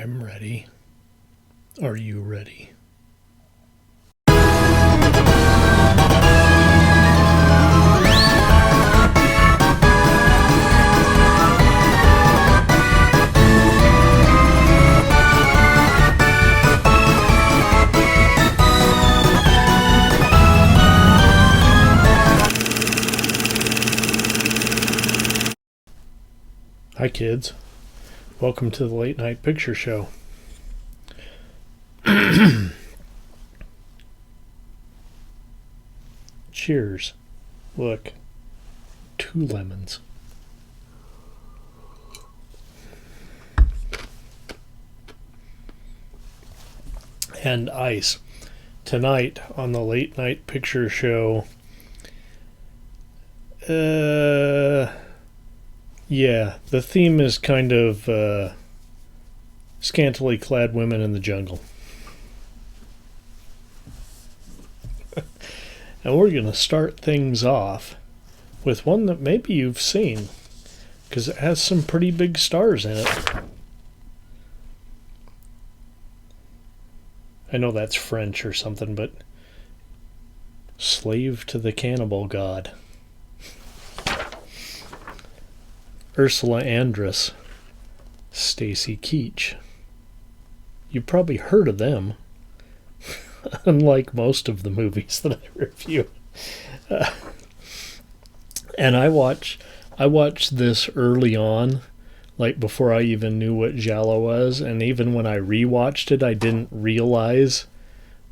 I'm ready. Are you ready? Hi kids, welcome to the Late Night Picture Show. Cheers. Look, 2 lemons. And ice. Tonight on the Late Night Picture Show, yeah, the theme is kind of scantily clad women in the jungle. And we're going to start things off with one that maybe you've seen, because it has some pretty big stars in it. I know that's French or something, but Slave to the Cannibal God. Ursula Andress, Stacy Keach. You've probably heard of them, unlike most of the movies that I review. And I watched this early on, like before I even knew what giallo was, and even when I rewatched it, I didn't realize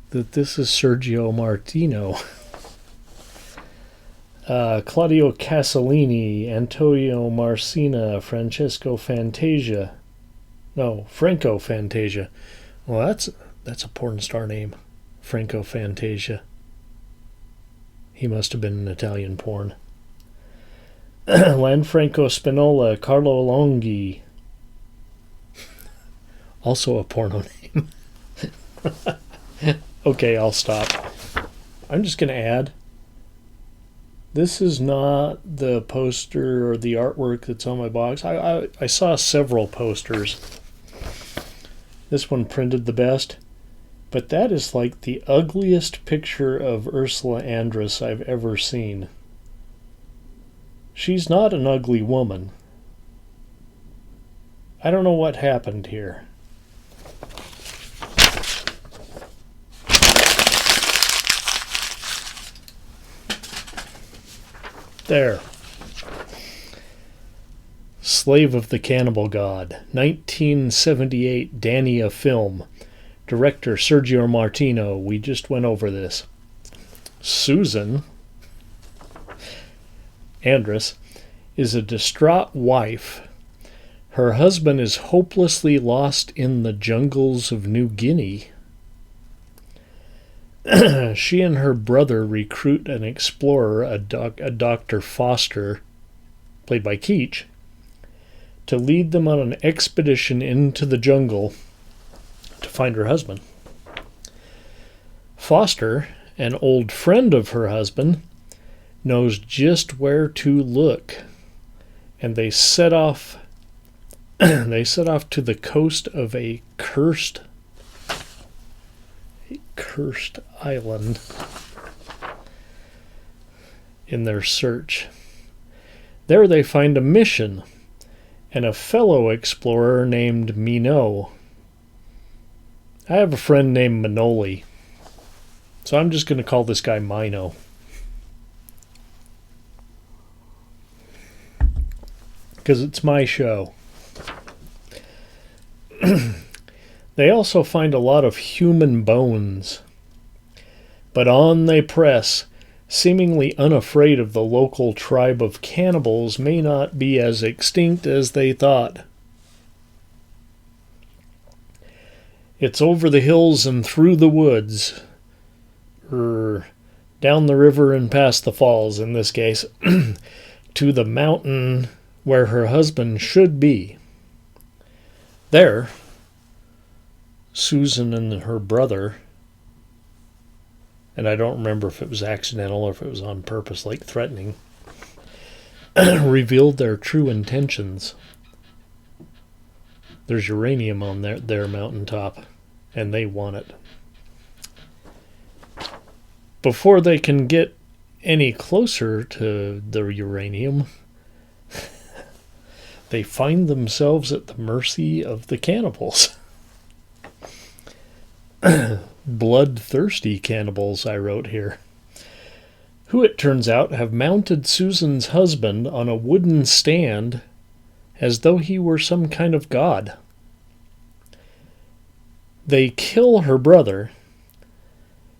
that this is Sergio Martino. Claudio Castellini, Antonio Marcina, Franco Fantasia. Well, that's a porn star name, Franco Fantasia. He must have been an Italian porn. Lanfranco Spinola, Carlo Longhi. Also a porno name. Okay, I'll stop. I'm just going to add, this is not the poster or the artwork that's on my box. I saw several posters. This one printed the best, but that is like the ugliest picture of Ursula Andress I've ever seen. She's not an ugly woman. I don't know what happened here. There. Slave of the Cannibal God, 1978 Dania film. Director Sergio Martino. We just went over this. Susan Andress is a distraught wife. Her husband is hopelessly lost in the jungles of New Guinea. She and her brother recruit an explorer, a Dr. Foster, played by Keach, to lead them on an expedition into the jungle to find her husband. Foster, an old friend of her husband, knows just where to look, and they set off to the coast of a cursed island in their search. There they find a mission and a fellow explorer named Minot. I have a friend named Manoli, so I'm just going to call this guy Mino. Because it's my show. They also find a lot of human bones. But on they press, seemingly unafraid of the local tribe of cannibals may not be as extinct as they thought. It's over the hills and through the woods, down the river and past the falls in this case, to the mountain where her husband should be. There, Susan and her brother, and I don't remember if it was accidental or if it was on purpose, like threatening, revealed their true intentions. There's uranium on their mountaintop, and they want it. Before they can get any closer to the uranium, they find themselves at the mercy of the cannibals. Bloodthirsty cannibals, I wrote here, who it turns out have mounted Susan's husband on a wooden stand as though he were some kind of god. They kill her brother,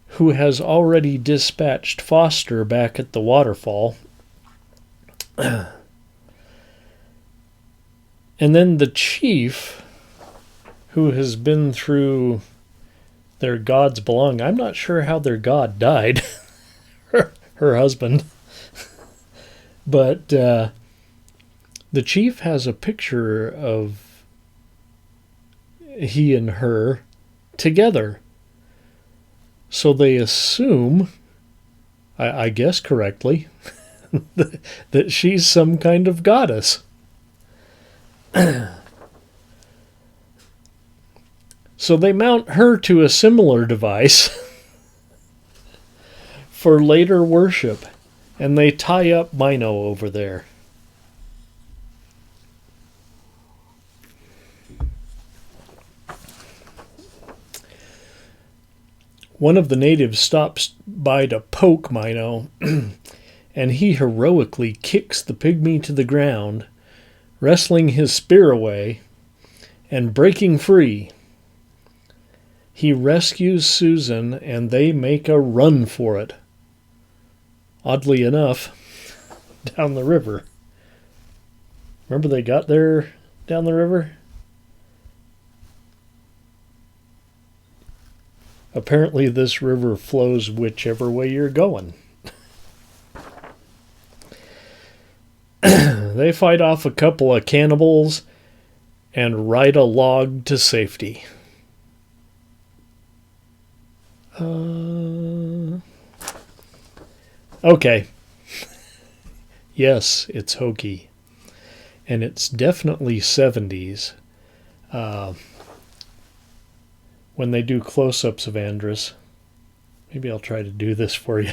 who has already dispatched Foster back at the waterfall. And then the chief, who has been through their god's belonging. I'm not sure how their god died, her husband. But the chief has a picture of he and her together. So they assume, I guess correctly, that she's some kind of goddess. So they mount her to a similar device for later worship, and they tie up Mino over there. One of the natives stops by to poke Mino, and he heroically kicks the pygmy to the ground, wrestling his spear away and breaking free. He rescues Susan, and they make a run for it. Oddly enough, down the river. Remember they got there down the river? Apparently this river flows whichever way you're going. They fight off a couple of cannibals and ride a log to safety. Okay. Yes, it's hokey. And it's definitely 70s. When they do close-ups of Andress. Maybe I'll try to do this for you.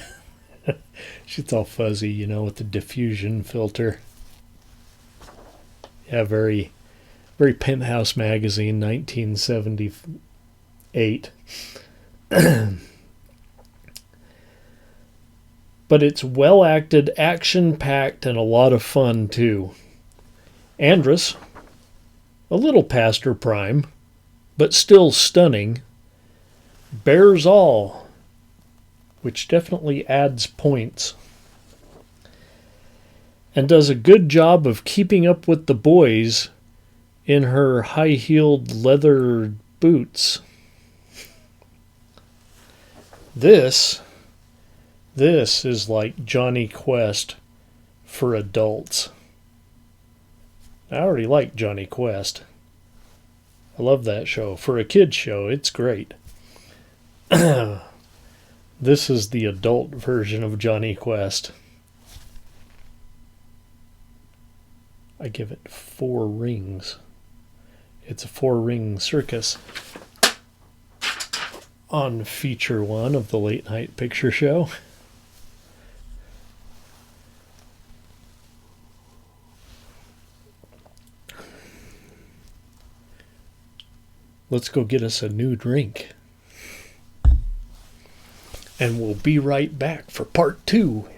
She's all fuzzy, you know, with the diffusion filter. Yeah, very, very Penthouse Magazine, 1978. But it's well acted, action packed, and a lot of fun too. Andress, a little past her prime, but still stunning, bears all, which definitely adds points, and does a good job of keeping up with the boys in her high-heeled leather boots. This is like Johnny Quest for adults. I already like Johnny Quest. I love that show. For a kid's show, it's great. This is the adult version of Johnny Quest. I give it 4 rings. It's a 4-ring circus. On feature 1 of the Late Night Picture Show. Let's go get us a new drink. And we'll be right back for part 2.